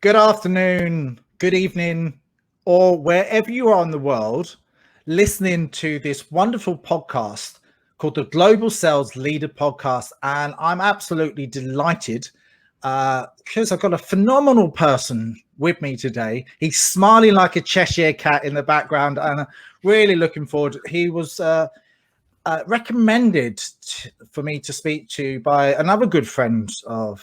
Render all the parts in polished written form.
Good afternoon, good evening, or wherever you are in the world, listening to this wonderful podcast called the Global Sales Leader Podcast. And I'm absolutely delighted because I've got a phenomenal person with me today. He's smiling like a Cheshire cat in the background, and really looking forward. He was recommended for me to speak to by another good friend for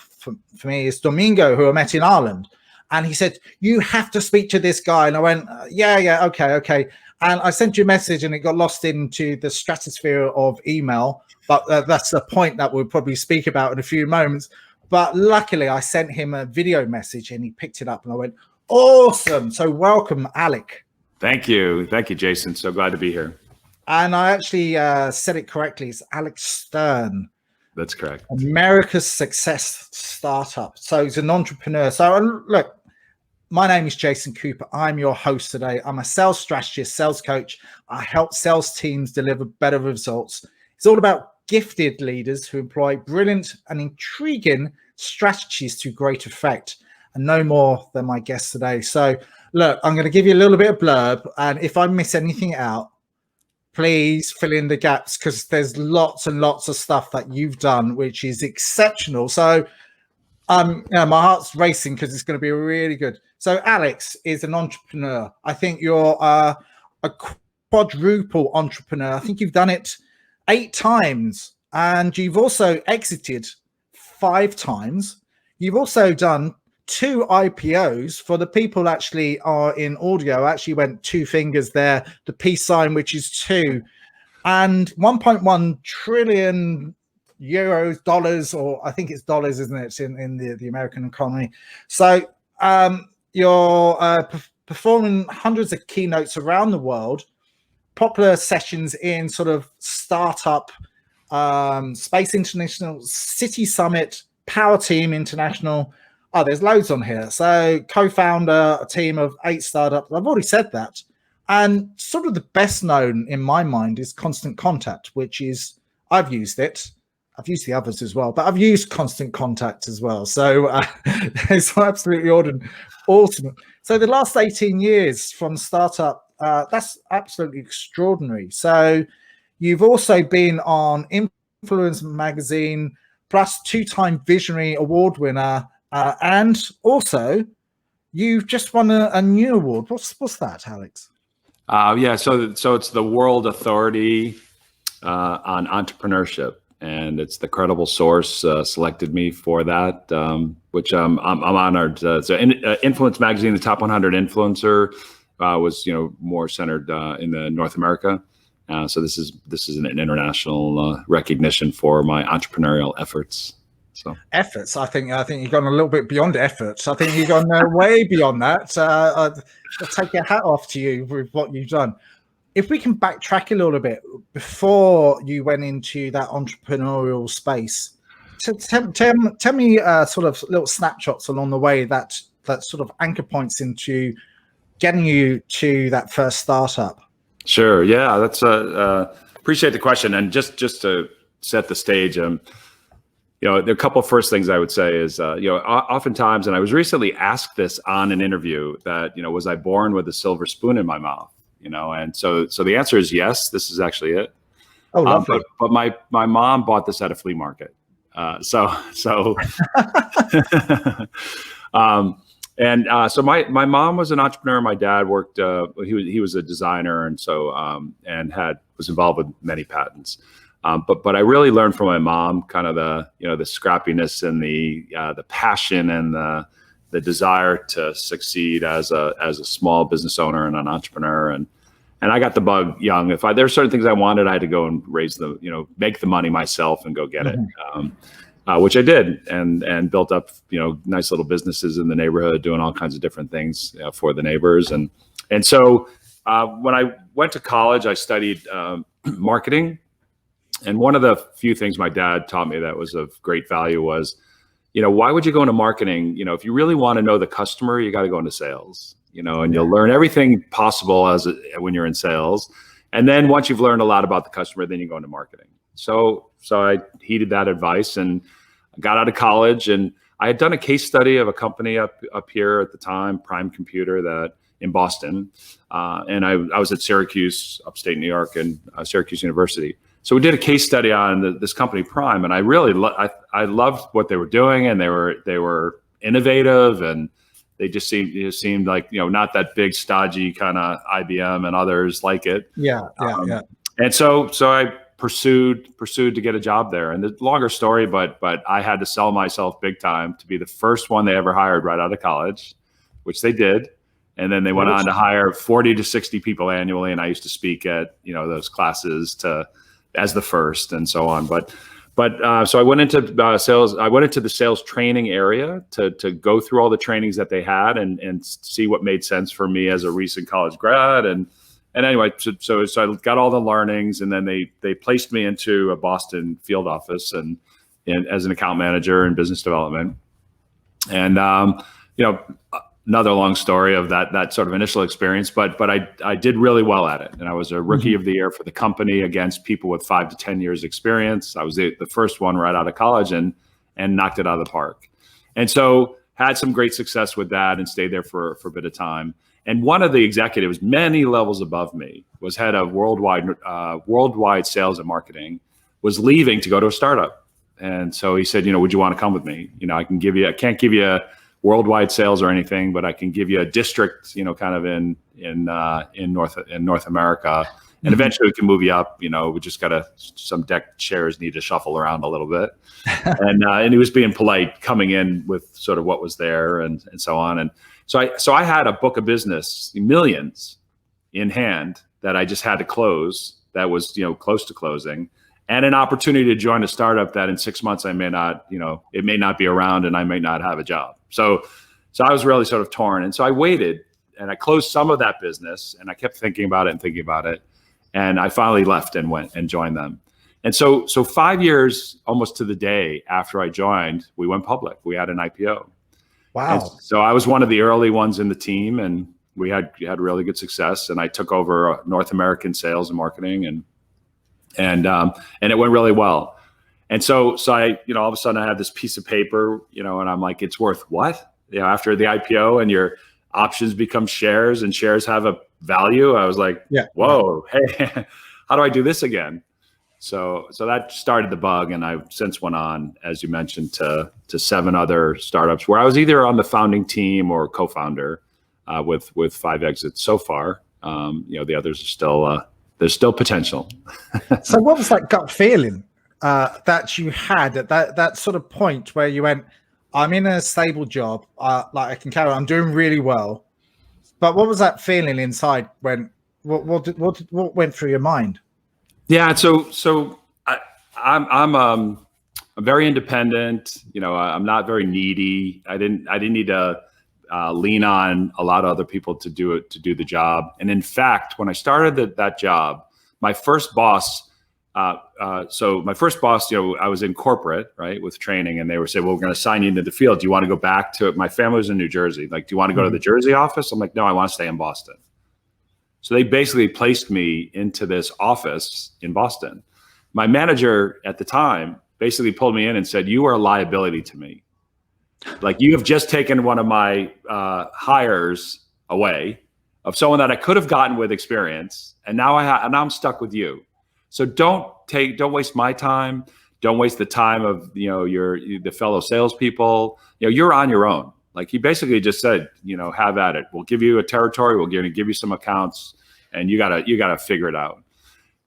me is Domingo, who I met in Ireland. And he said, you have to speak to this guy. And I went, yeah, okay. And I sent you a message and it got lost into the stratosphere of email. But that's the point that we'll probably speak about in a few moments. But luckily, I sent him a video message and he picked it up and I went, awesome. So welcome, Alec. Thank you, Jason. So glad to be here. And I actually said it correctly. It's Alec Stern. That's correct. America's Success Startup. So he's an entrepreneur. So look, my name is Jason Cooper. I'm your host today. I'm a sales strategist, sales coach. I help sales teams deliver better results. It's all about gifted leaders who employ brilliant and intriguing strategies to great effect. And no more than my guest today. So look, I'm going to give you a little bit of blurb. And if I miss anything out, please fill in the gaps because there's lots and lots of stuff that you've done, which is exceptional. So my heart's racing because it's going to be really good. So Alex is an entrepreneur. I think you're a quadruple entrepreneur. I think you've done it 8 times and you've also exited 5 times. You've also done 2 IPOs. For the people actually are in audio, I actually went 2 fingers there, the peace sign, which is 2, and 1.1 trillion euros, dollars, or I think it's dollars, isn't it, in the American economy. So you're performing hundreds of keynotes around the world, popular sessions in sort of startup, Space International, City Summit, Power Team International. Oh, there's loads on here. So co-founder, a team of 8 startups. I've already said that. And sort of the best known in my mind is Constant Contact, which is, I've used it. I've used the others as well, but I've used Constant Contact as well. So it's absolutely awesome. So the last 18 years from startup, that's absolutely extraordinary. So you've also been on Influence Magazine, plus 2-time Visionary Award winner, and also you've just won a new award. What's that, Alex? So it's the World Authority on Entrepreneurship, and it's the Credible Source selected me for that, which I'm honored. So Influence Magazine, the top 100 influencer, was more centered in the North America. So this is an international recognition for my entrepreneurial efforts. So efforts, I think you've gone a little bit beyond efforts. I think you've gone way beyond that. I'll take your hat off to you with what you've done. If we can backtrack a little bit before you went into that entrepreneurial space, tell me sort of little snapshots along the way that sort of anchor points into getting you to that first startup. Sure. Yeah, that's appreciate the question. And just to set the stage, there are a couple of first things I would say is, oftentimes, and I was recently asked this on an interview that, was I born with a silver spoon in my mouth? And so the answer is yes, this is actually it. Oh, lovely. But my mom bought this at a flea market. So my mom was an entrepreneur. My dad worked, he was a designer. And so, was involved with many patents. But I really learned from my mom kind of the scrappiness and the passion and the desire to succeed as a small business owner and an entrepreneur. And I got the bug young. There were certain things I wanted, I had to go and make the money myself and go get it, which I did, and built up, nice little businesses in the neighborhood, doing all kinds of different things for the neighbors. And so when I went to college, I studied marketing. And one of the few things my dad taught me that was of great value was, why would you go into marketing? If you really want to know the customer, you got to go into sales, and you'll learn everything possible when you're in sales. And then once you've learned a lot about the customer, then you go into marketing. So I heeded that advice and got out of college, and I had done a case study of a company up here at the time, Prime Computer, that in Boston, and I was at Syracuse, upstate New York, and Syracuse University. So we did a case study on this company Prime, and I really I loved what they were doing, and they were innovative, and they just seemed like, not that big stodgy kind of IBM and others like it. Yeah. And so I pursued to get a job there. And the longer story, but I had to sell myself big time to be the first one they ever hired right out of college, which they did. And then they went on to hire 40 to 60 people annually. And I used to speak at, those classes as the first, and so on. But so I went into sales. I went into the sales training area to go through all the trainings that they had and see what made sense for me as a recent college grad. And anyway, so I got all the learnings, and then they placed me into a Boston field office and as an account manager in business development. And another long story of that sort of initial experience, but I did really well at it, and I was a rookie of the year for the company against people with 5 to 10 years experience. I was the first one right out of college and knocked it out of the park, and so had some great success with that and stayed there for a bit of time. And one of the executives, many levels above me, was head of worldwide sales and marketing, was leaving to go to a startup. And so he said, would you want to come with me? I can't give you worldwide sales or anything, but I can give you a district, kind of in North America. And eventually we can move you up. We just some deck chairs need to shuffle around a little bit. And he was being polite, coming in with sort of what was there and so on. And so I had a book of business, millions in hand, that I just had to close. That was, close to closing, and an opportunity to join a startup that in 6 months I may not, it may not be around, and I may not have a job. So I was really sort of torn. And so I waited, and I closed some of that business, and I kept thinking about it. And I finally left and went and joined them. And so 5 years, almost to the day after I joined, we went public. We had an IPO. Wow. And so I was one of the early ones in the team, and we had really good success. And I took over North American sales and marketing, and it went really well. And so I, all of a sudden I have this piece of paper, and I'm like, it's worth what? After the IPO, and your options become shares, and shares have a value. I was like, whoa, hey, how do I do this again? So that started the bug, and I've since went on, as you mentioned, to 7 other startups where I was either on the founding team or co-founder, with 5 exits so far. The others are still there's still potential. So what was that gut feeling that you had at that sort of point where you went, I'm in a stable job, like I can carry on, I'm doing really well, but what was that feeling inside when what went through your mind? Yeah, so I'm very independent. I'm not very needy. I didn't need to lean on a lot of other people to do the job. And in fact, when I started that job, my first boss. I was in corporate, right, with training, and they were saying, well, we're going to assign you into the field. Do you want to go back to it? My family was in New Jersey. Like, do you want to go to the Jersey office? I'm like, no, I want to stay in Boston. So they basically placed me into this office in Boston. My manager at the time basically pulled me in and said, you are a liability to me. Like, you have just taken one of my hires away, of someone that I could have gotten with experience. And now I'm stuck with you. So don't waste my time. Don't waste the time of, the fellow salespeople. You're on your own. Like, he basically just said, have at it. We'll give you a territory. We'll give you some accounts, and you gotta figure it out.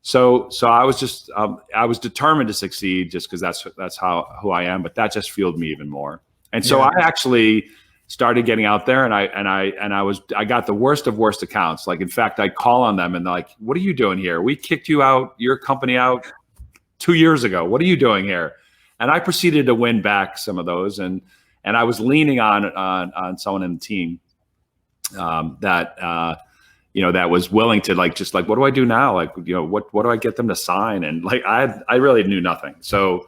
So I was just I was determined to succeed, just because that's who I am. But that just fueled me even more. And so I actually started getting out there, and I got the worst of worst accounts. Like, in fact, I'd call on them, and they're like, what are you doing here? We kicked you out, your company out 2 years ago. What are you doing here? And I proceeded to win back some of those, and I was leaning on someone in the team that was willing to what do I do now? Like, what do I get them to sign? And like, I really knew nothing. So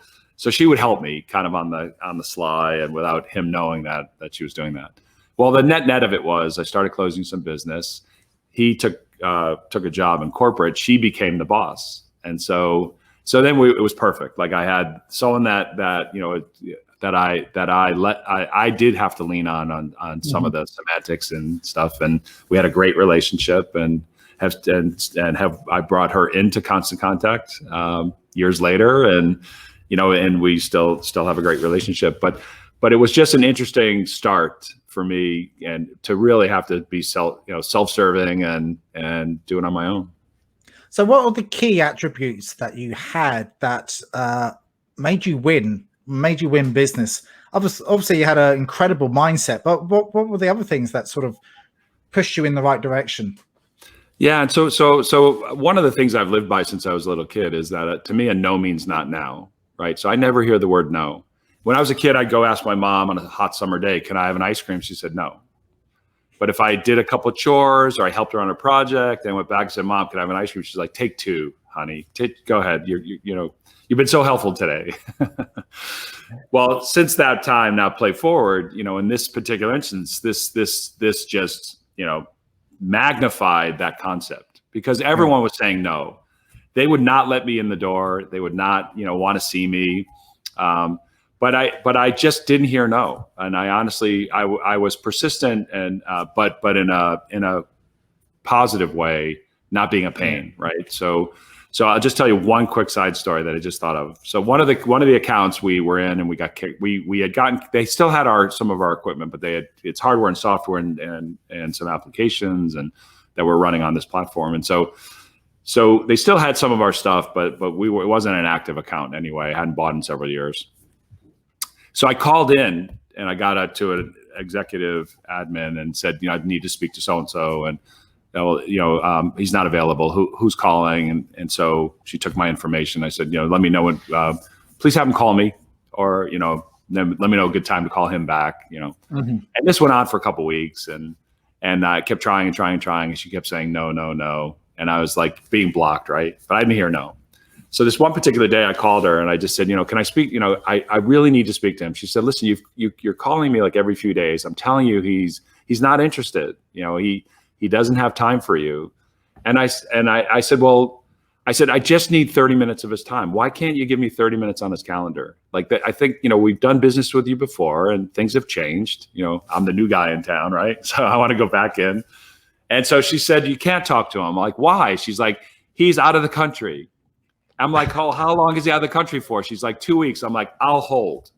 she would help me kind of on the sly, and without him knowing that she was doing that. Well, the net of it was I started closing some business. He took a job in corporate. She became the boss. And so then it was perfect. Like, I had someone that I did have to lean on some of the semantics and stuff, and we had a great relationship, and I brought her into Constant Contact years later, and and we still have a great relationship, but it was just an interesting start for me, and to really have to be self-serving and do it on my own. So what are the key attributes that you had that made you win business? Obviously you had an incredible mindset, but what were the other things that sort of pushed you in the right direction? Yeah, and so one of the things I've lived by since I was a little kid is that to me, a no means not now, right? So I never hear the word no. When I was a kid, I'd go ask my mom on a hot summer day, "Can I have an ice cream?" She said no. But if I did a couple of chores or I helped her on a project, and went back and said, "Mom, can I have an ice cream?" She's like, "Take two, honey. Go ahead. You've been so helpful today." Well, since that time, now play forward, in this particular instance, this just, magnified that concept, because everyone was saying no. They would not let me in the door. They would not, want to see me. But I just didn't hear no. And I honestly, I was persistent, and, but in a positive way, not being a pain. Right. So I'll just tell you one quick side story that I just thought of. So one of the accounts we were in, and we got kicked, they still had some of our equipment, but it's hardware and software and some applications and that were running on this platform. And so they still had some of our stuff, but it wasn't an active account anyway. I hadn't bought in several years. So I called in, and I got to an executive admin and said, I need to speak to so-and-so, and he's not available. Who's calling? And so she took my information. I said, let me know when, please have him call me, or, then let me know a good time to call him back, And this went on for a couple of weeks, and I kept trying and trying and trying, and she kept saying no, no, no. And I was like being blocked, right? But I didn't hear no. So this one particular day I called her and I just said, can I speak? I really need to speak to him. She said, listen, you're calling me like every few days. I'm telling you, he's not interested. He doesn't have time for you. And I said, well, I just need 30 minutes of his time. Why can't you give me 30 minutes on his calendar? Like I think, we've done business with you before and things have changed. I'm the new guy in town, right? So I want to go back in. And so she said, you can't talk to him. I'm like, why? She's like, he's out of the country. I'm like, oh, how long is he out of the country for? She's like, 2 weeks. I'm like, I'll hold.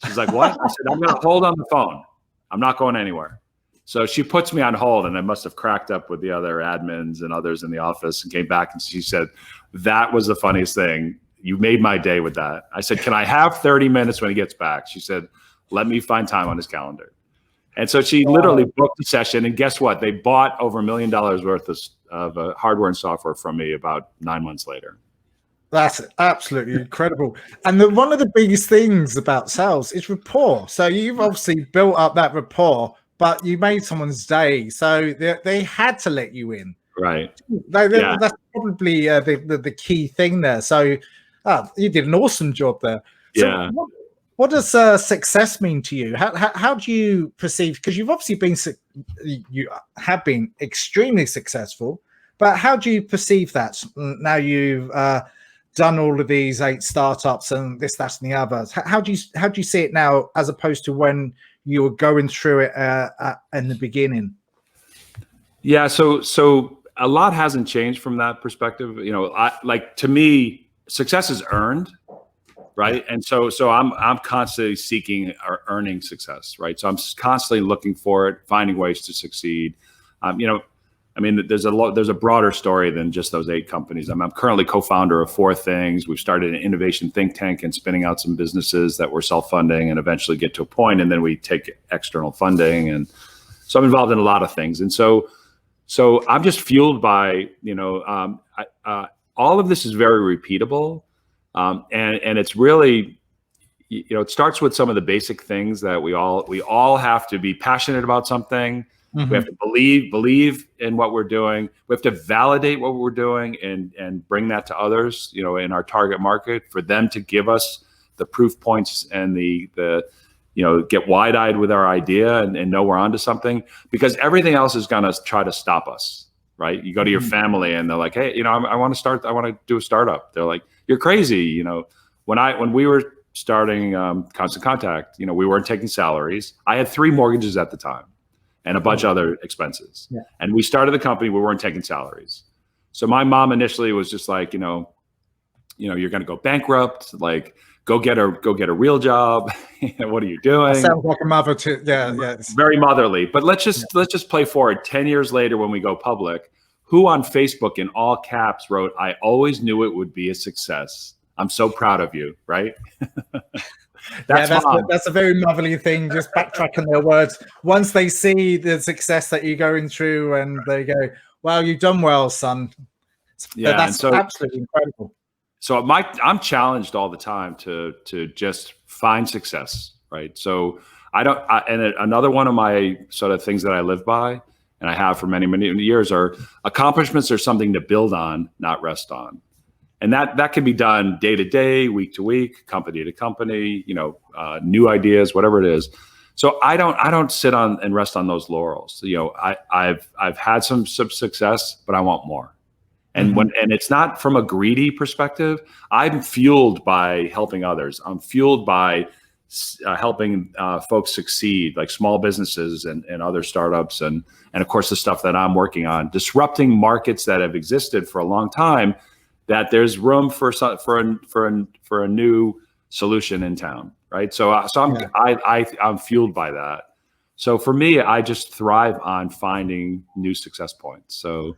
She's like, what? I said, I'm going to hold on the phone. I'm not going anywhere. So she puts me on hold, and I must have cracked up with the other admins and others in the office, and came back, and she said, that was the funniest thing. You made my day with that. I said, can I have 30 minutes when he gets back? She said, let me find time on his calendar. And so she literally booked the session, and guess what? They bought over $1 million worth of hardware and software from me about 9 months later. That's absolutely incredible. And one of the biggest things about sales is rapport. So you've obviously built up that rapport, but you made someone's day. So they had to let you in. Right. That's probably the key thing there. So you did an awesome job there. So yeah. What does success mean to you? How do you perceive? Because you've obviously you have been extremely successful, but how do you perceive that now you've done all of these 8 startups and this, that, and the others? How do you see it now, as opposed to when you were going through it in the beginning? Yeah, so a lot hasn't changed from that perspective. To me, success is earned, right? And so I'm constantly seeking or earning success, right? So I'm constantly looking for it, finding ways to succeed. There's a broader story than just those 8 companies. I'm currently co-founder of 4 Things. We've started an innovation think tank and spinning out some businesses that we're self-funding and eventually get to a point, and then we take external funding. And so I'm involved in a lot of things. And so I'm just fueled by, all of this is very repeatable. And it's really, it starts with some of the basic things that we all have to be passionate about something. Mm-hmm. We have to believe in what we're doing. We have to validate what we're doing and bring that to others, in our target market, for them to give us the proof points and the get wide-eyed with our idea and know we're onto something, because everything else is going to try to stop us, right? You go to your family and they're like, hey, I want to do a startup. They're like, you're crazy. When we were starting Constant Contact, we weren't taking salaries. I had 3 mortgages at the time and a bunch of other expenses. Yeah. And we started the company, we weren't taking salaries. So my mom initially was just like, you're going to go bankrupt, like go get a real job. What are you doing? That sounds like a mother too. Yeah. Very motherly. But let's just play forward 10 years later when we go public. Who on Facebook in all caps wrote, "I always knew it would be a success. I'm so proud of you," right? That's a very motherly thing, just backtracking their words. Once they see the success that you're going through and they go, "Wow, you've done well, son." Yeah, that's absolutely incredible. So I'm challenged all the time to just find success, right? So and another one of my sort of things that I live by, and I have for many, many years, are accomplishments are something to build on, not rest on. And that can be done day to day, week to week, company to company, new ideas, whatever it is. So I don't sit on and rest on those laurels. I've had some success, but I want more. And and it's not from a greedy perspective. I'm fueled by helping others. I'm fueled by helping folks succeed, like small businesses and other startups, and of course the stuff that I'm working on, disrupting markets that have existed for a long time. That there's room for a new solution in town, right? So I'm fueled by that. So for me, I just thrive on finding new success points. So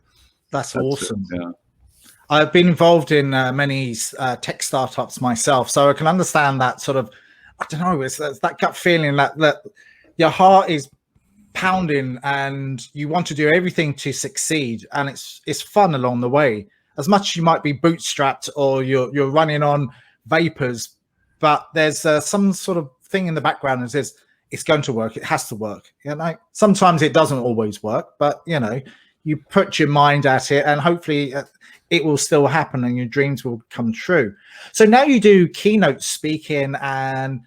that's awesome. Yeah. I've been involved in many tech startups myself, so I can understand that sort of. I don't know. It's that gut feeling that your heart is pounding and you want to do everything to succeed, and it's fun along the way. As much as you might be bootstrapped or you're running on vapors, but there's some sort of thing in the background that says it's going to work. It has to work. Sometimes it doesn't always work, but you put your mind at it, and hopefully it will still happen, and your dreams will come true. So now you do keynote speaking and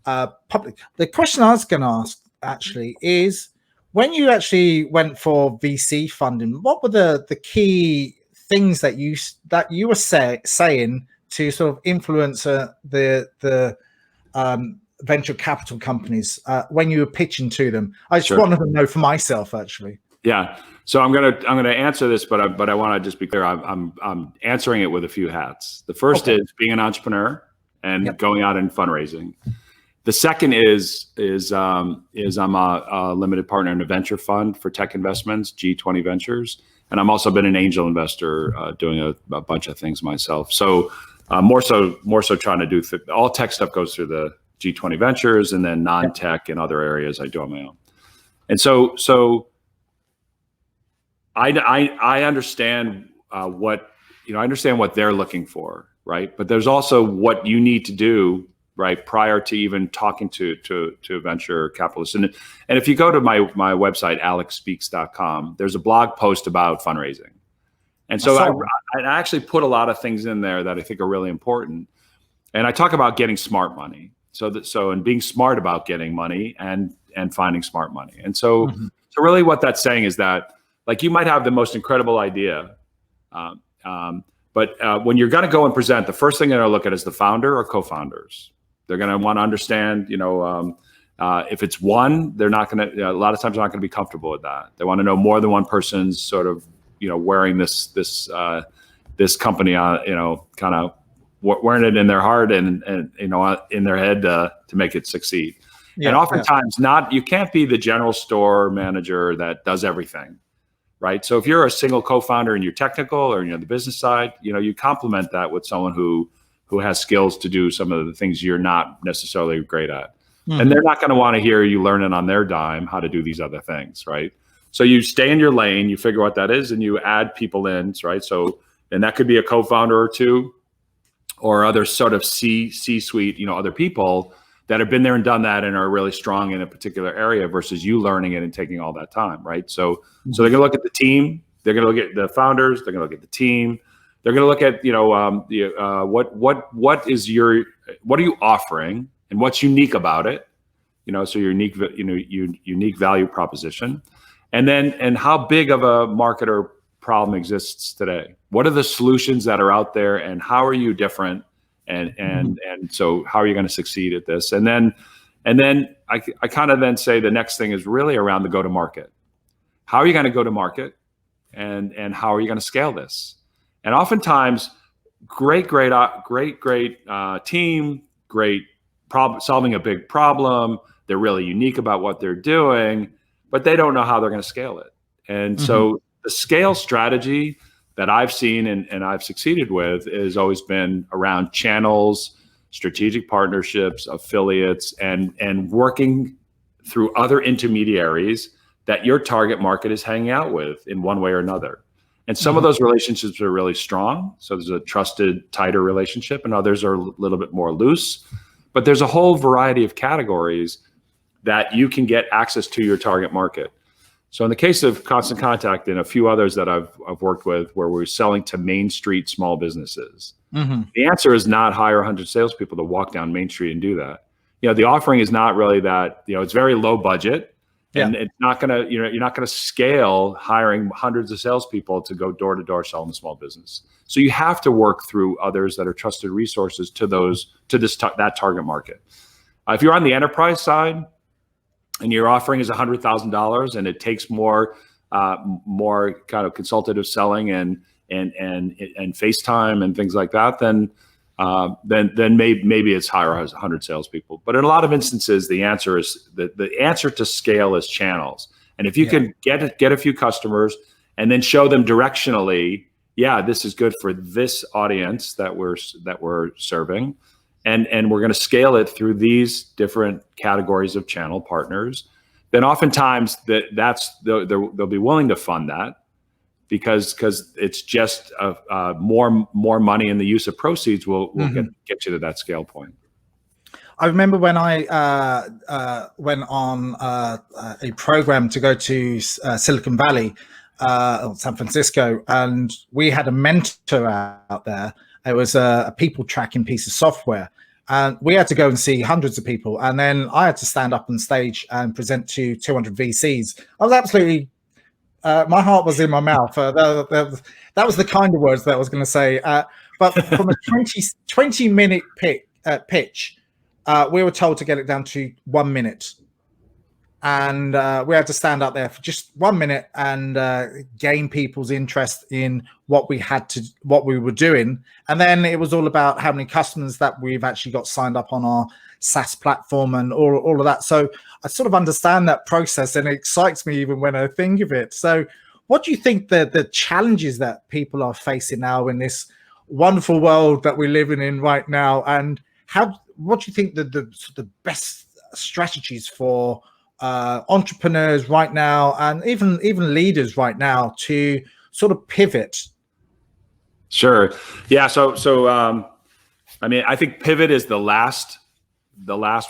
public. The question I was going to ask actually is, when you actually went for VC funding, what were the key things that you were saying to sort of influence the venture capital companies when you were pitching to them? I just wanted to know for myself, actually. Yeah. So I'm gonna answer this, but I want to just be clear. I'm answering it with a few hats. The first is being an entrepreneur and going out and fundraising. The second is I'm a limited partner in a venture fund for tech investments, G20 Ventures. And I'm also been an angel investor doing a bunch of things myself. So more so trying to do all tech stuff goes through the G20 Ventures, and then non-tech and other areas I do on my own. And so I understand I understand what they're looking for, right? But there's also what you need to do, right, prior to even talking to venture capitalists. And if you go to my website, alecspeaks.com, there's a blog post about fundraising. And so I actually put a lot of things in there that I think are really important. And I talk about getting smart money. And being smart about getting money and finding smart money. And so really what that's saying is that, like, you might have the most incredible idea, but when you're going to go and present, the first thing they're going to look at is the founder or co-founders. They're going to want to understand, if it's one, they're not going to. A lot of times, they're not going to be comfortable with that. They want to know more than one person's sort of, wearing this company on, kind of wearing it in their heart and in their head to make it succeed. And oftentimes, you can't be the general store manager that does everything. Right. So if you're a single co-founder and you're technical or the business side, you complement that with someone who has skills to do some of the things you're not necessarily great at. And they're not going to want to hear you learning on their dime how to do these other things. Right. So you stay in your lane, you figure what that is, and you add people in. Right. So, and that could be a co-founder or two or other sort of C-suite, other people that have been there and done that and are really strong in a particular area versus you learning it and taking all that time, right? So they're going to look at the team, they're going to look at the founders, they're going to look at the team, they're going to look at what are you offering and what's unique about it, so your unique value proposition, and how big of a market or problem exists today. What are the solutions that are out there, and how are you different? And so how are you going to succeed at this? And then I kind of then say the next thing is really around the go-to-market. How are you going to go to market, and how are you going to scale this? And oftentimes, great team, great solving a big problem. They're really unique about what they're doing, but they don't know how they're going to scale it. And so the scale strategy that I've seen and I've succeeded with has always been around channels, strategic partnerships, affiliates, and working through other intermediaries that your target market is hanging out with in one way or another. And some of those relationships are really strong. So there's a trusted, tighter relationship, and others are a little bit more loose. But there's a whole variety of categories that you can get access to your target market. So in the case of Constant Contact and a few others that I've worked with where we're selling to Main Street small businesses, the answer is not hire 100 salespeople to walk down Main Street and do that. The offering is not really that, it's very low budget. And it's not going to, you're not going to scale hiring hundreds of salespeople to go door to door selling the small business. So you have to work through others that are trusted resources to that target market. If you're on the enterprise side and your offering is $100,000 and it takes more kind of consultative selling and FaceTime and things like that, then maybe it's hire 100 salespeople. But in a lot of instances, the answer is the answer to scale is channels. And if you can get a few customers and then show them directionally, this is good for this audience that we're serving, and we're going to scale it through these different categories of channel partners, then oftentimes they'll be willing to fund that. Because it's just more money, and the use of proceeds will get you to that scale point. I remember when I went on a program to go to Silicon Valley, or San Francisco, and we had a mentor out there. It was a people tracking piece of software. And we had to go and see hundreds of people. And then I had to stand up on stage and present to 200 VCs. I was absolutely... my heart was in my mouth. That was the kind of words that I was going to say. But from a 20-minute pitch, we were told to get it down to 1 minute. And we had to stand up there for just 1 minute and gain people's interest in what we were doing. And then it was all about how many customers that we've actually got signed up on our SaaS platform and all of that. So I sort of understand that process, and it excites me even when I think of it. So what do you think the challenges that people are facing now in this wonderful world that we're living in right now? And what do you think the best strategies for entrepreneurs right now, and even leaders right now, to sort of pivot? Sure. Yeah. So I mean, I think pivot is the last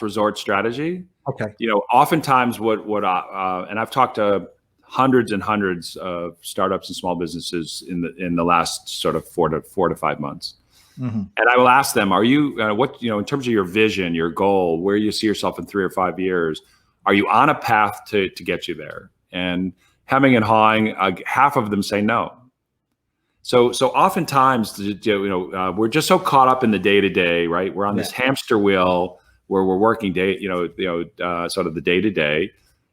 resort strategy. Okay. Oftentimes and I've talked to hundreds and hundreds of startups and small businesses in the last sort of 4 to 5 months. And I will ask them, are you, in terms of your vision, your goal, where you see yourself in 3 or 5 years, are you on a path to get you there? And hemming and hawing, half of them say no. So oftentimes, we're just so caught up in the day-to-day, right? We're on this hamster wheel where we're working sort of the day-to-day.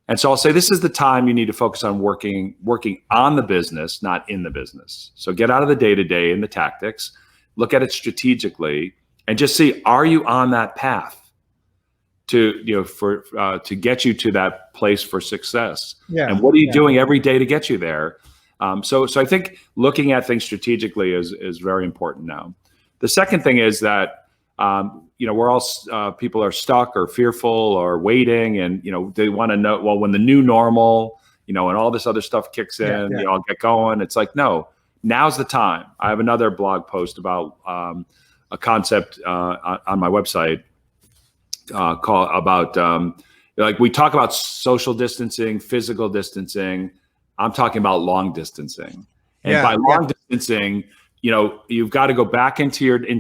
And so I'll say, this is the time you need to focus on working on the business, not in the business. So get out of the day-to-day and the tactics, look at it strategically, and just see, are you on that path to get you to that place for success? And what are you doing every day to get you there? So I think looking at things strategically is very important now. The second thing is that we're all people are stuck or fearful or waiting, and they want to know, well, when the new normal, and all this other stuff kicks in, I'll get going. It's like, no, now's the time. I have another blog post about a concept on my website like we talk about social distancing, physical distancing. I'm talking about long distancing. And by long distancing, you've got to go back in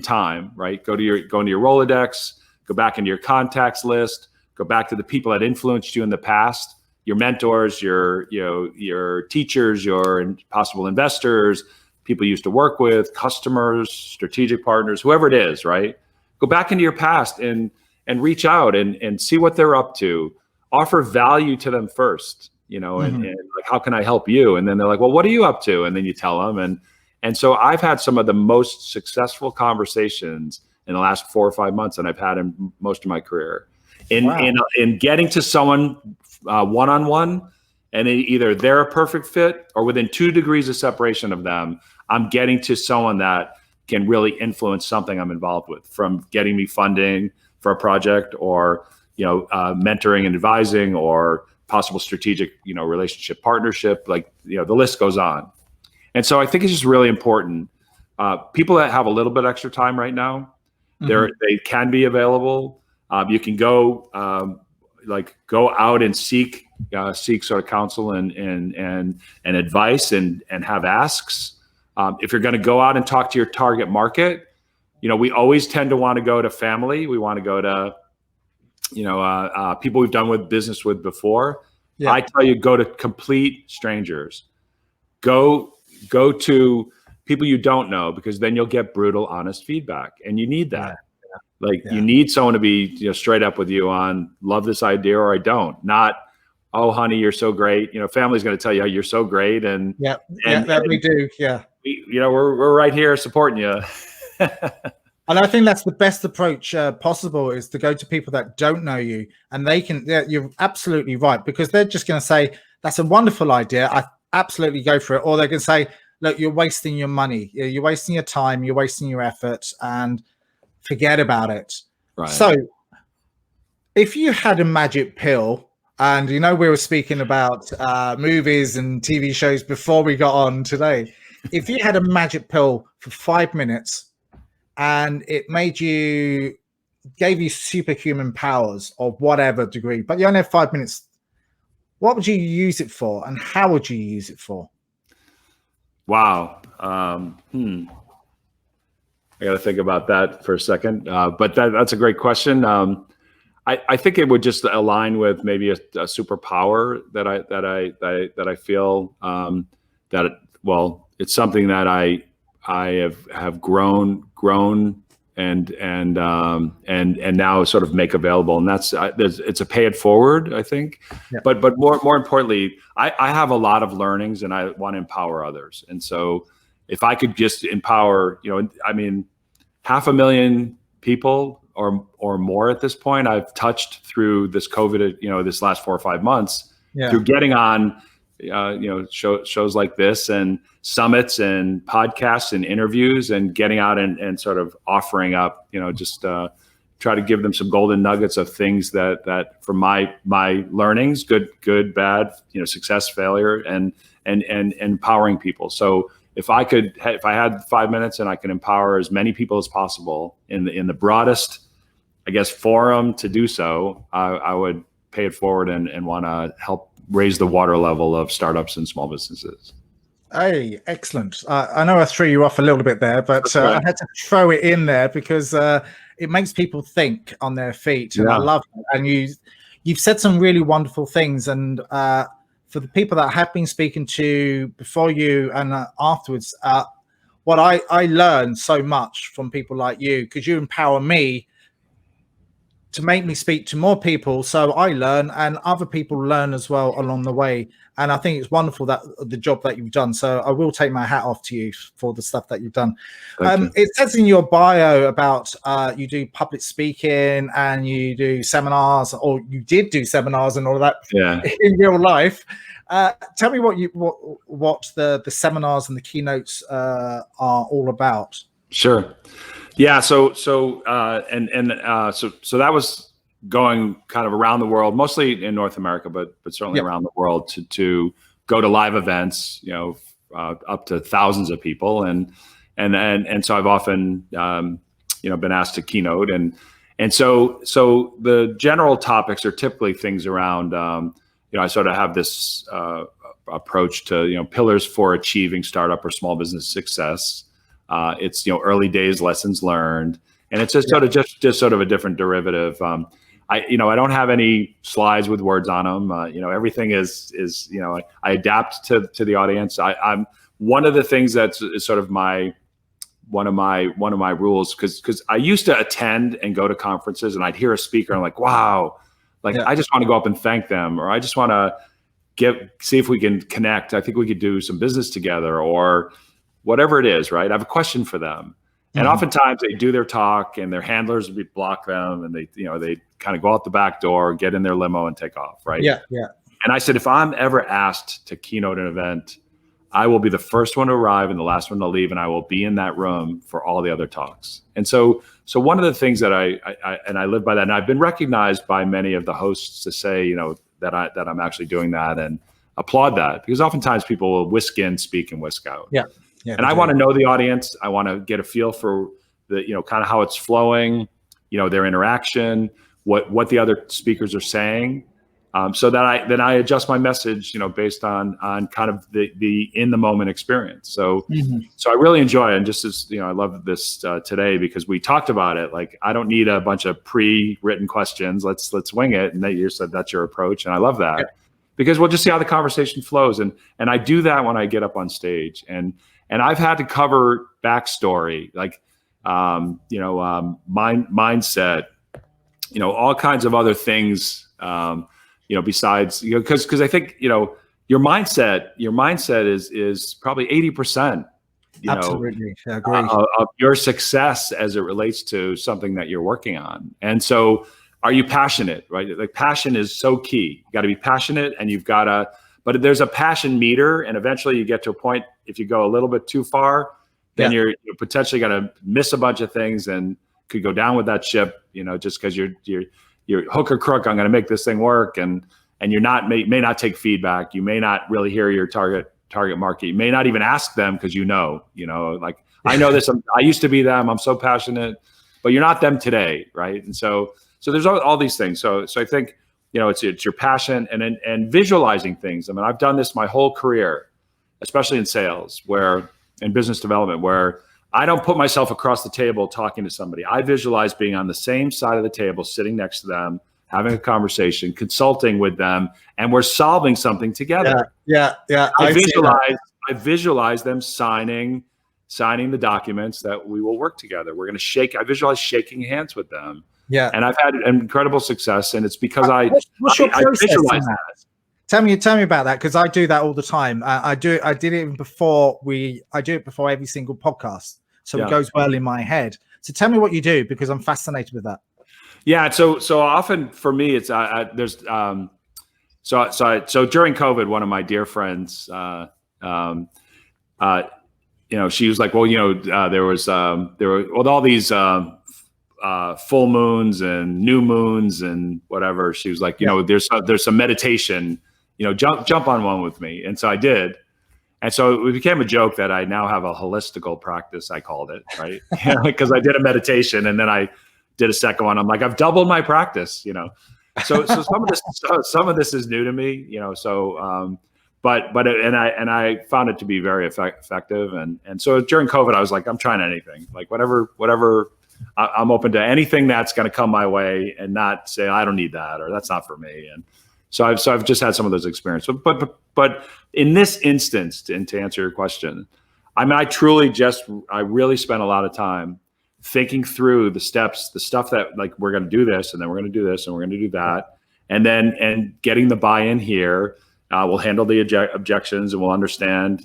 time, right? Go into your Rolodex, go back into your contacts list, go back to the people that influenced you in the past, your mentors, your teachers, your possible investors, people you used to work with, customers, strategic partners, whoever it is, right? go back into your past and reach out and see what they're up to. Offer value to them first, you know, and like, how can I help you? And then they're like, well, what are you up to? And then you tell them. And so I've had some of the most successful conversations in the last 4 or 5 months than I've had in most of my career. In getting to someone one-on-one, and either they're a perfect fit or within 2 degrees of separation of them, I'm getting to someone that can really influence something I'm involved with, from getting me funding for a project, or mentoring and advising, or possible strategic, relationship partnership, like, the list goes on. And so I think it's just really important. People that have a little bit extra time right now, they can be available. You can go out and seek sort of counsel and advice and have asks. If you're going to go out and talk to your target market, we always tend to want to go to family. We want to go to people we've done business with before. Yeah. I tell you, go to complete strangers. Go to people you don't know, because then you'll get brutal, honest feedback, and you need that. You need someone to be straight up with you on, love this idea or I don't. Not, oh honey, you're so great. Family's going to tell you how you're so great, and we do. Yeah, we're right here supporting you. And I think that's the best approach possible, is to go to people that don't know you, and they can. You're absolutely right, because they're just going to say, that's a wonderful idea, I absolutely go for it. Or they can say, look, you're wasting your money, you're wasting your time, you're wasting your effort, and forget about it. Right. So if you had a magic pill, and we were speaking about movies and TV shows before we got on today, if you had a magic pill for 5 minutes, and it gave you superhuman powers of whatever degree, but you only have 5 minutes, what would you use it for, and how would you use it for? Wow. I got to think about that for a second. But that's a great question. I think it would just align with maybe a superpower that I feel it's something that I have grown and now sort of make available, and that's it's a pay it forward, I think. Yeah. But more importantly, I have a lot of learnings, and I want to empower others. And so if I could just empower, 500,000 people or more at this point, I've touched through this COVID, this last 4 or 5 months, through getting on shows like this, and summits and podcasts and interviews, and getting out and sort of offering up, try to give them some golden nuggets of things that from my learnings, good, bad, success, failure, and empowering people. So if I had 5 minutes and I could empower as many people as possible in the broadest, I guess, forum to do so, I would pay it forward and want to help raise the water level of startups and small businesses. Hey, excellent. I know I threw you off a little bit there, but I had to throw it in there because it makes people think on their feet. And I love it. And you've said some really wonderful things. And for the people that I have been speaking to before you and afterwards, what I learned so much from people like you, because you empower me to make me speak to more people, so I learn and other people learn as well along the way. And I think it's wonderful that the job that you've done. So I will take my hat off to you for the stuff that you've done. It says in your bio about you do public speaking and you do seminars, or you did do seminars and all of that in real life. Tell me what the seminars and the keynotes are all about. Sure. Yeah. So that was going kind of around the world, mostly in North America, but certainly around the world to go to live events, up to thousands of people. And so I've often, been asked to keynote, and so the general topics are typically things around, I sort of have this, approach to, pillars for achieving startup or small business success. It's, early days lessons learned, and it's just sort of a different derivative. I don't have any slides with words on them. Everything is I adapt to the audience. I'm one of the things that's is sort of my one of my rules, because I used to attend and go to conferences and I'd hear a speaker and I'm like, wow, I just want to go up and thank them, or I just want to see if we can connect. I think we could do some business together, or whatever it is, right? I have a question for them. And oftentimes they do their talk and their handlers would block them, and they kind of go out the back door, get in their limo and take off, right? Yeah, yeah. And I said, if I'm ever asked to keynote an event, I will be the first one to arrive and the last one to leave, and I will be in that room for all the other talks. And so one of the things that I live by that, and I've been recognized by many of the hosts to say, that I'm actually doing that, and applaud that, because oftentimes people will whisk in, speak, and whisk out. Yeah. Yeah, and I want to know the audience. I want to get a feel for the, kind of how it's flowing, their interaction, what the other speakers are saying, so that I adjust my message, based on kind of the in the moment experience. So I really enjoy it, and just as I love this today, because we talked about it. Like, I don't need a bunch of pre-written questions. Let's wing it. And you said that's your approach, and I love that, because we'll just see how the conversation flows. And I do that when I get up on stage, and I've had to cover backstory, like, mindset, all kinds of other things, besides, because I think, your mindset is probably 80%, Absolutely. I agree. Of your success as it relates to something that you're working on. And so, are you passionate, right? Like, passion is so key. You got to be passionate, and but there's a passion meter, and eventually you get to a point, if you go a little bit too far, then you're potentially going to miss a bunch of things and could go down with that ship, just because you're hook or crook. I'm going to make this thing work, and you're may not take feedback. You may not really hear your target market. You may not even ask them, because like, I know this. I used to be them. I'm so passionate, but you're not them today, right? And so there's all these things. So I think, it's your passion and visualizing things. I mean, I've done this my whole career, especially in sales, in business development, where I don't put myself across the table talking to somebody. I visualize being on the same side of the table, sitting next to them, having a conversation, consulting with them, and we're solving something together. Yeah. I visualize them signing the documents that we will work together. We're going to I visualize shaking hands with them. Yeah. And I've had incredible success, and it's because what's your process visualize that. Tell me about that, because I do that all the time. I did it before every single podcast, so it goes well in my head. So tell me what you do, because I'm fascinated with that. Yeah. So often for me, it's there's so during COVID, one of my dear friends, she was like, well, there were all these full moons and new moons and whatever. She was like, there's some meditation. Jump on one with me. And so I did. And so it became a joke that I now have a holistical practice, I called it, right? Because I did a meditation and then I did a second one. I'm like, I've doubled my practice, So some of this is new to me, but I found it to be very effective. And so during COVID, I was like, I'm trying anything, like whatever. I'm open to anything that's going to come my way, and not say, I don't need that, or that's not for me. And so I've just had some of those experiences, but in this instance, and to answer your question, I mean, I really spent a lot of time thinking through the steps, the stuff that, like, we're going to do this, and then we're going to do this, and we're going to do that. And getting the buy-in here. We'll handle the objections, and we'll understand,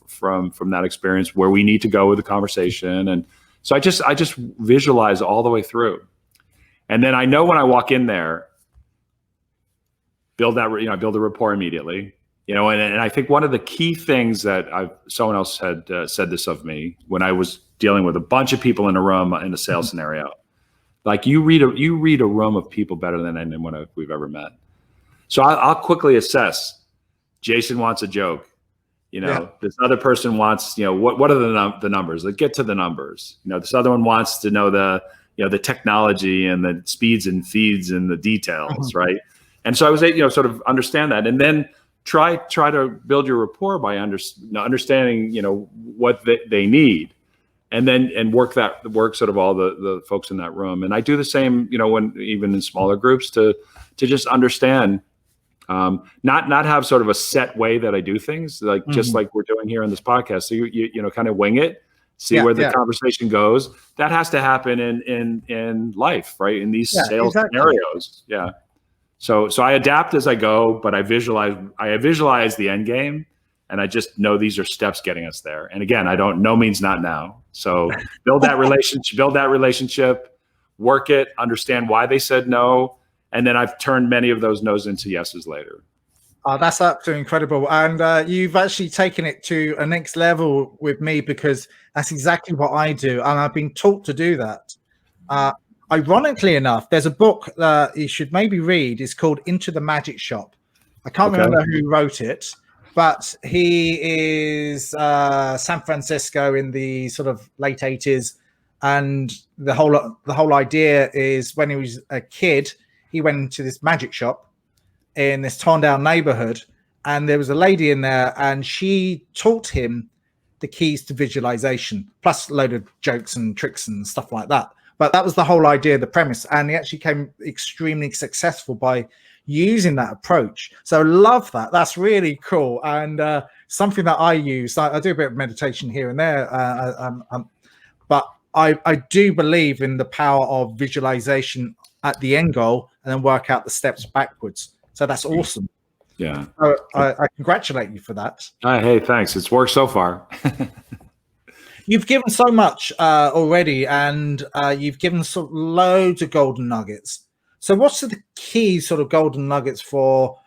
from that experience where we need to go with the conversation. And so I just visualize all the way through. And then I know when I walk in there, build a rapport immediately, and I think one of the key things that someone else had said this of me when I was dealing with a bunch of people in a room in a sales scenario, like, you read a room of people better than anyone we've ever met. So I'll quickly assess. Jason wants a joke. This other person wants, what are the numbers? Like, get to the numbers. This other one wants to know the technology and the speeds and feeds and the details, right? And so I was, sort of understand that, and then try to build your rapport by understanding, what they need, and work sort of all the folks in that room. And I do the same, when even in smaller groups, to just understand. Not have sort of a set way that I do things, like just like we're doing here on this podcast. So you kind of wing it, see where the conversation goes. That has to happen in life, right? In these sales scenarios. Yeah. So I adapt as I go, but I visualize the end game, and I just know these are steps getting us there. And again, I don't, no means not now. So build that relationship, work it, understand why they said no. And then I've turned many of those no's into yeses later. Oh, that's absolutely incredible. And you've actually taken it to a next level with me, because that's exactly what I do. And I've been taught to do that. Ironically enough, there's a book that you should maybe read. It's called Into the Magic Shop. I can't remember who wrote it, but he is San Francisco in the sort of late 80s. And the whole idea is, when he was a kid, he went into this magic shop in this torn down neighborhood, and there was a lady in there, and she taught him the keys to visualization, plus a load of jokes and tricks and stuff like that. But that was the whole idea, the premise, and he actually became extremely successful by using that approach. So love that. That's really cool, and something that I use. I do a bit of meditation here and there, but I do believe in the power of visualization at the end goal, and then work out the steps backwards. So that's awesome. Yeah. So I congratulate you for that. Hey, thanks. It's worked so far. You've given so much already, and you've given loads of golden nuggets. So what's the key sort of golden nuggets for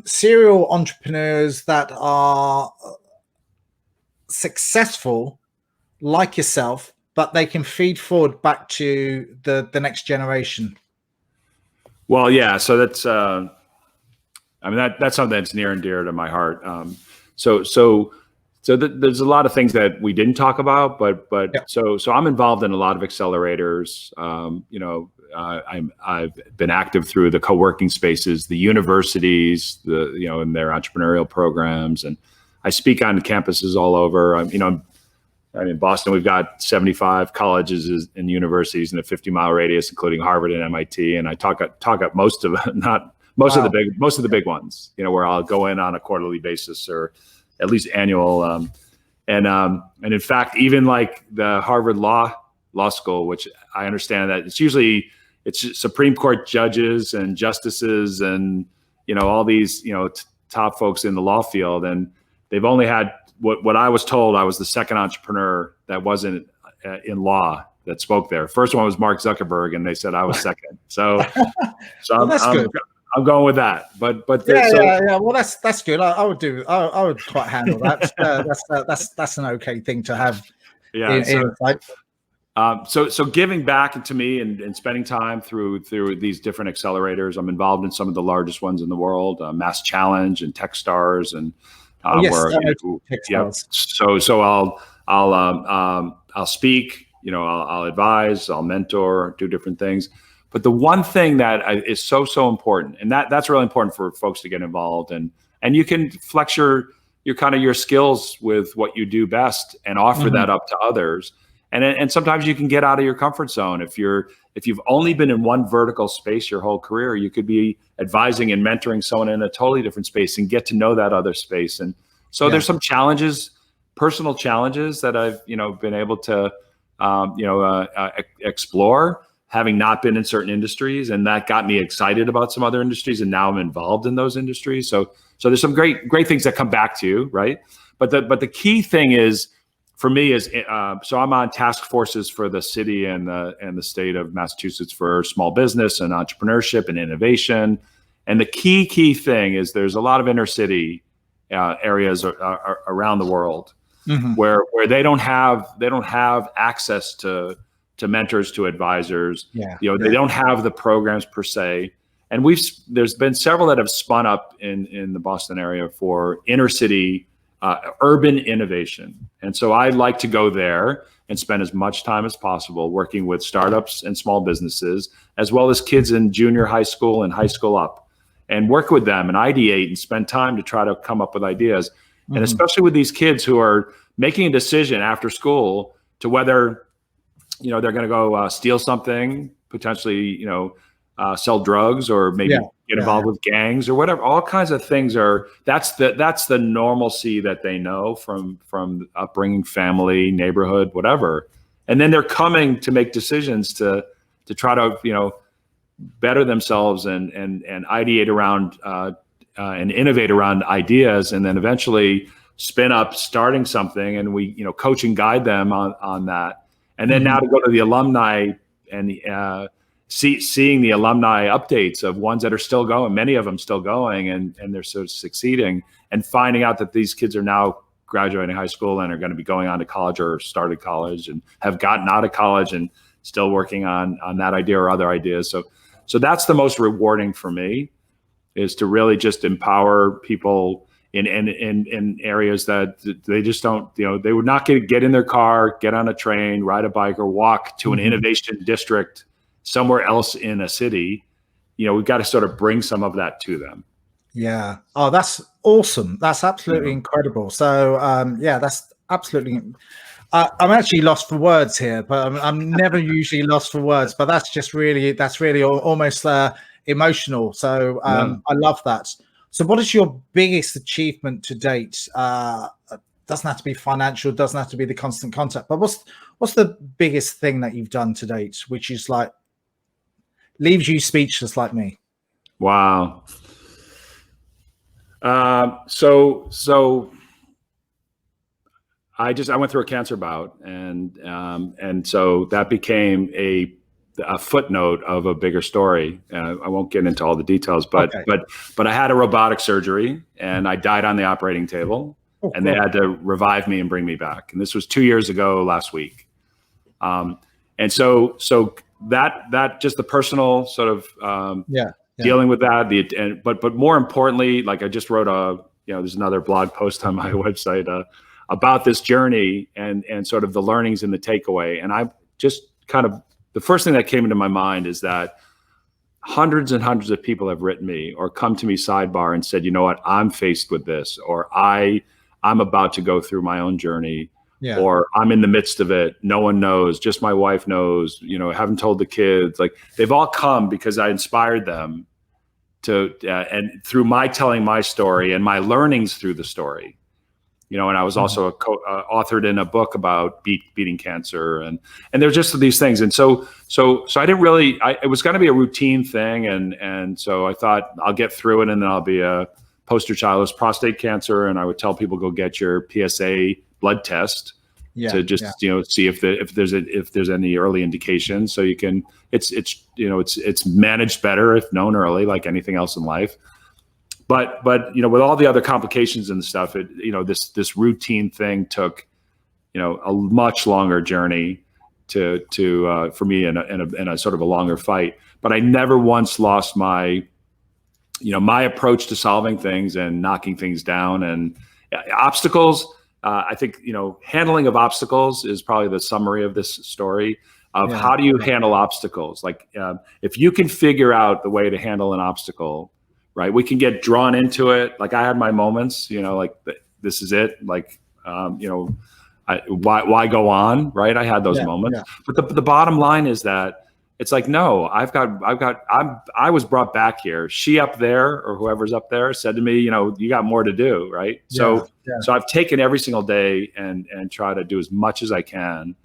serial entrepreneurs that are successful like yourself, but they can feed forward back to the next generation? Well, yeah. So that's, I mean, that's something that's near and dear to my heart. So there's a lot of things that we didn't talk about, but so I'm involved in a lot of accelerators. I've been active through the co-working spaces, the universities, in their entrepreneurial programs, and I speak on campuses all over. In Boston, we've got 75 colleges and universities in a 50-mile radius, including Harvard and MIT. And I talk at most of most of the big ones, where I'll go in on a quarterly basis or at least annual. And in fact, even like the Harvard Law School, which I understand that it's Supreme Court judges and justices and, all these, top folks in the law field. And they've only had what I was told. I was the second entrepreneur that wasn't in law that spoke there. First one was Mark Zuckerberg, and they said I was second. So well, that's good. I'm going with that, but yeah. Well, that's good. I would quite handle that. That's an okay thing to have. Yeah. So giving back to me and spending time through these different accelerators. I'm involved in some of the largest ones in the world, Mass Challenge and TechStars, and So I'll speak. I'll advise. I'll mentor. Do different things. But the one thing that is so important, and that's really important for folks to get involved, and you can flex your skills with what you do best and offer that up to others. And sometimes you can get out of your comfort zone. If you've only been in one vertical space your whole career, you could be advising and mentoring someone in a totally different space and get to know that other space. And so there's some challenges, personal challenges that I've been able to explore, having not been in certain industries, and that got me excited about some other industries, and now I'm involved in those industries. So there's some great things that come back to you, right? But the key thing is, for me, is so I'm on task forces for the city and the state of Massachusetts for small business and entrepreneurship and innovation. And the key thing is there's a lot of inner city areas around the world where they don't have access to mentors, to advisors. They don't have the programs per se. And there's been several that have spun up in the Boston area for inner city urban innovation. And so I like to go there and spend as much time as possible working with startups and small businesses, as well as kids in junior high school and high school up, and work with them and ideate and spend time to try to come up with ideas. And especially with these kids who are making a decision after school to whether, they're going to go steal something, potentially, sell drugs or maybe get involved with gangs or whatever. All kinds of things that's the normalcy that they know from upbringing, family, neighborhood, whatever. And then they're coming to make decisions to try to, better themselves and ideate around and innovate around ideas, and then eventually spin up starting something, and we coach and guide them on that. And then now to go to the alumni and seeing the alumni updates of ones that are still going, many of them still going, and they're so succeeding, and finding out that these kids are now graduating high school and are going to be going on to college or started college and have gotten out of college and still working on that idea or other ideas. So that's the most rewarding for me, is to really just empower people in areas that they just don't, they would not get in their car, get on a train, ride a bike, or walk to an innovation district somewhere else in a city. We've got to sort of bring some of that to them. Yeah. Oh, that's awesome. That's absolutely incredible. So, that's absolutely. I'm actually lost for words here, but I'm never usually lost for words. But that's really almost emotional. So I love that. So, what is your biggest achievement to date? Doesn't have to be financial. Doesn't have to be the constant contact. But what's the biggest thing that you've done to date, which is like leaves you speechless, like me? Wow. So I went through a cancer bout, and so that became a footnote of a bigger story. I won't get into all the details, but I had a robotic surgery, and I died on the operating table, and they had to revive me and bring me back. And this was 2 years ago last week. And so that just the personal sort of, dealing with that, but more importantly, like I just wrote there's another blog post on my website, about this journey and sort of the learnings and the takeaway. And I just kind of, the first thing that came into my mind is that hundreds and hundreds of people have written me or come to me sidebar and said, you know what, I'm faced with this, or I'm about to go through my own journey, or I'm in the midst of it. No one knows, just my wife knows, haven't told the kids. Like, they've all come because I inspired them to, and through my telling my story and my learnings through the story. And I was also authored in a book about beating cancer, and there's just these things. And so I didn't really, it was going to be a routine thing. And so I thought I'll get through it, and then I'll be a poster child. It was prostate cancer. And I would tell people, go get your PSA blood test to just, see if there's any early indication. So you can, it's managed better if known early, like anything else in life. But with all the other complications and stuff, this routine thing took, a much longer journey for me in a sort of a longer fight. But I never once lost my approach to solving things and knocking things down and obstacles. I think, handling of obstacles is probably the summary of this story of how do you handle obstacles? Like, if you can figure out the way to handle an obstacle, right? We can get drawn into it. Like, I had my moments, like this is it. Like, why go on, right? I had those moments. But the bottom line is that it's like, no, I was brought back here. She up there, or whoever's up there, said to me, you got more to do, right? So I've taken every single day and try to do as much as I can,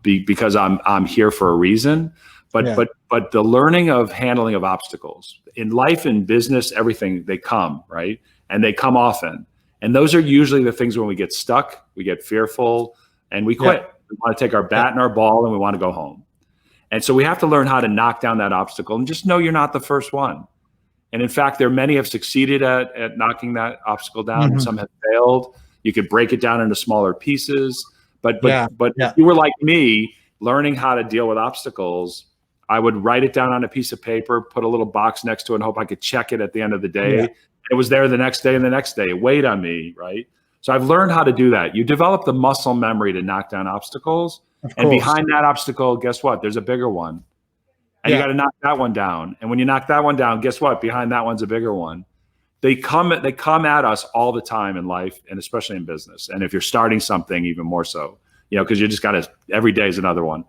because I'm here for a reason. But the learning of handling of obstacles in life and business, everything, they come, right? And they come often. And those are usually the things when we get stuck, we get fearful, and we quit. We want to take our bat and our ball, and we want to go home. And so we have to learn how to knock down that obstacle, and just know you're not the first one. And in fact, many have succeeded at knocking that obstacle down, and some have failed. You could break it down into smaller pieces. But if you were like me, learning how to deal with obstacles, I would write it down on a piece of paper, put a little box next to it, and hope I could check it at the end of the day. It was there the next day and the next day. It weighed on me, right? So I've learned how to do that. You develop the muscle memory to knock down obstacles. And behind that obstacle, guess what? There's a bigger one. And you got to knock that one down. And when you knock that one down, guess what? Behind that one's a bigger one. They come at us all the time in life, and especially in business. And if you're starting something, even more so, because you just got to, every day is another one.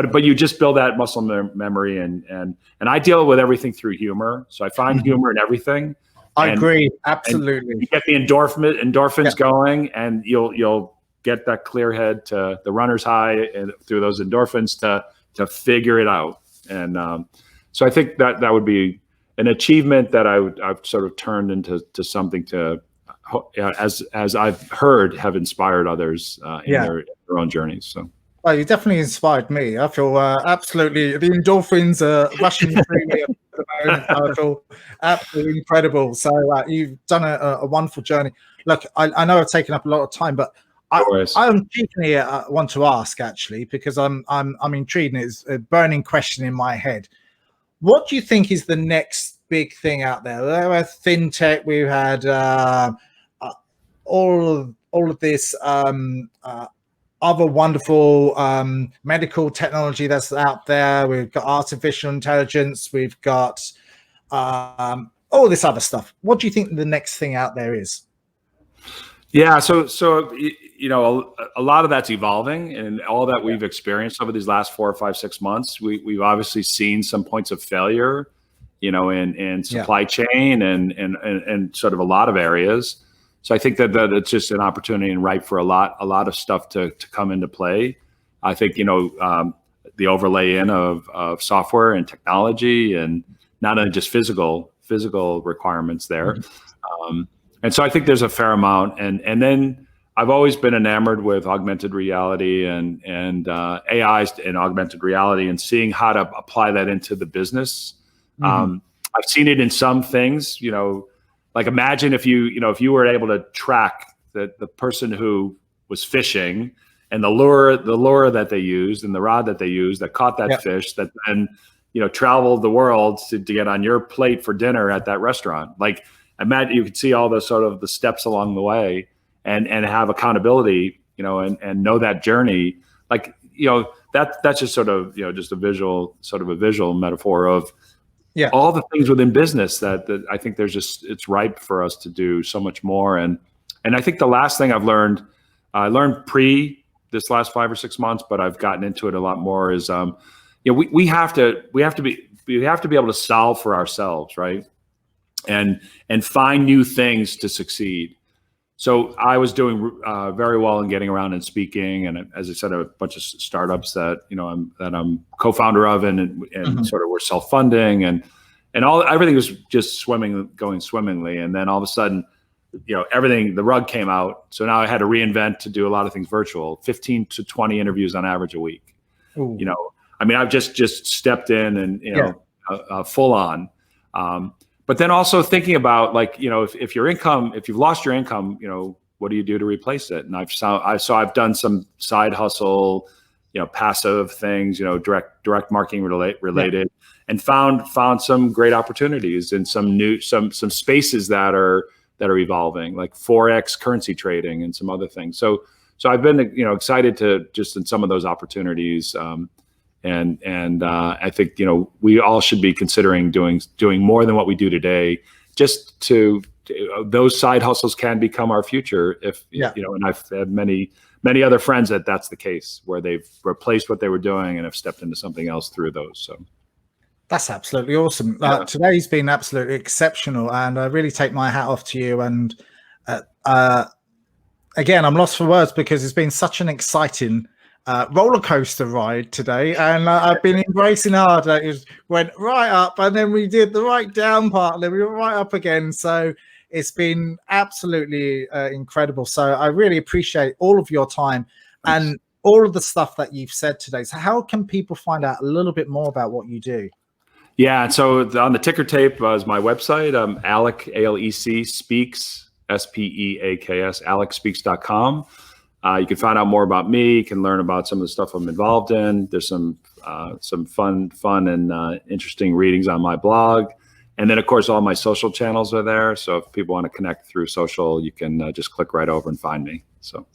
but you just build that muscle memory, and I deal with everything through humor. So I find humor in everything. I agree, absolutely. And you get the endorphins going, and you'll get that clear head to the runner's high, and through those endorphins to figure it out. And so I think that would be an achievement that I've sort of turned into something to, as I've heard, have inspired others in their own journeys. So. Well, you definitely inspired me. I feel absolutely, the endorphins are rushing through me at the moment. I feel absolutely incredible. So you've done a wonderful journey. Look, I know I've taken up a lot of time, but I'm genuinely want to ask, actually, because I'm intrigued, and it's a burning question in my head. What do you think is the next big thing out there? There were fintech. We've had all of this other wonderful medical technology that's out there. We've got artificial intelligence. We've got all this other stuff. What do you think the next thing out there is? Yeah, so you know, a lot of that's evolving, and all that we've experienced over these last 4 or 5, 6 months, we've obviously seen some points of failure, you know, in supply chain and sort of a lot of areas. So I think that it's just an opportunity and ripe for a lot of stuff to come into play. I think, you know, the overlay of software and technology, and not only just physical requirements there. And so I think there's a fair amount, and then I've always been enamored with augmented reality and AIs and augmented reality, and seeing how to apply that into the business. I've seen it in some things, you know, like imagine if you were able to track the person who was fishing, and the lure that they used and the rod that they used that caught that fish, that then, you know, traveled the world to get on your plate for dinner at that restaurant. Like, imagine you could see all the sort of the steps along the way, and have accountability, you know, and know that journey. Like, you know, that's just sort of, you know, just a visual metaphor of all the things within business that I think it's ripe for us to do so much more. And I think the last thing I learned this last 5 or 6 months, but I've gotten into it a lot more, is, you know, we have to be able to solve for ourselves, right? And find new things to succeed. So I was doing very well in getting around and speaking, and as I said, a bunch of startups that, you know, I'm co-founder of, and sort of we're self-funding, and everything was just going swimmingly. And then all of a sudden, you know, the rug came out. So now I had to reinvent to do a lot of things virtual, 15 to 20 interviews on average a week. Ooh. You know, I mean, I've just stepped in and, you know, full on. But then also thinking about, like, you know, if you've lost your income, you know, what do you do to replace it? And I've done some side hustle, you know, passive things, you know, direct marketing related, and found some great opportunities in some spaces that are evolving, like Forex currency trading and some other things. So I've been, you know, excited to just in some of those opportunities. And I think, you know, we all should be considering doing more than what we do today, just to those side hustles can become our future if, you know, and I've had many other friends that's the case, where they've replaced what they were doing and have stepped into something else through those. So that's absolutely awesome. Today's been absolutely exceptional, and I really take my hat off to you. And again, I'm lost for words, because it's been such an exciting roller coaster ride today, and I've been embracing hard. It went right up, and then we did the right down part, and then we were right up again. So it's been absolutely incredible. So I really appreciate all of your time. Thanks. And all of the stuff that you've said today. So how can people find out a little bit more about what you do? Yeah, so on the ticker tape is my website, Alec, A-L-E-C, Speaks, S-P-E-A-K-S, AlecSpeaks.com. You can find out more about me. You can learn about some of the stuff I'm involved in. There's some fun and interesting readings on my blog. And then, of course, all my social channels are there. So if people want to connect through social, you can just click right over and find me. So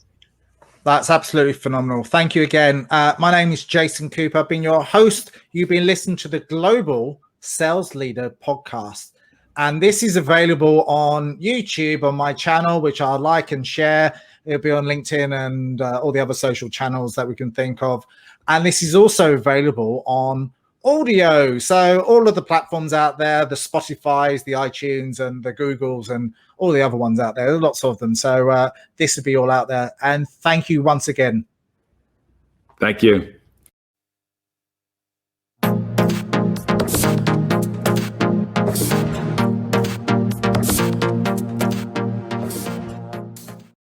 that's absolutely phenomenal. Thank you again. My name is Jason Cooper. I've been your host. You've been listening to the Global Sales Leader podcast. And this is available on YouTube on my channel, which I like and share. It'll be on LinkedIn and all the other social channels that we can think of. And this is also available on audio. So all of the platforms out there, the Spotifys, the iTunes, and the Googles, and all the other ones out there. There are lots of them. So this will be all out there. And thank you once again. Thank you.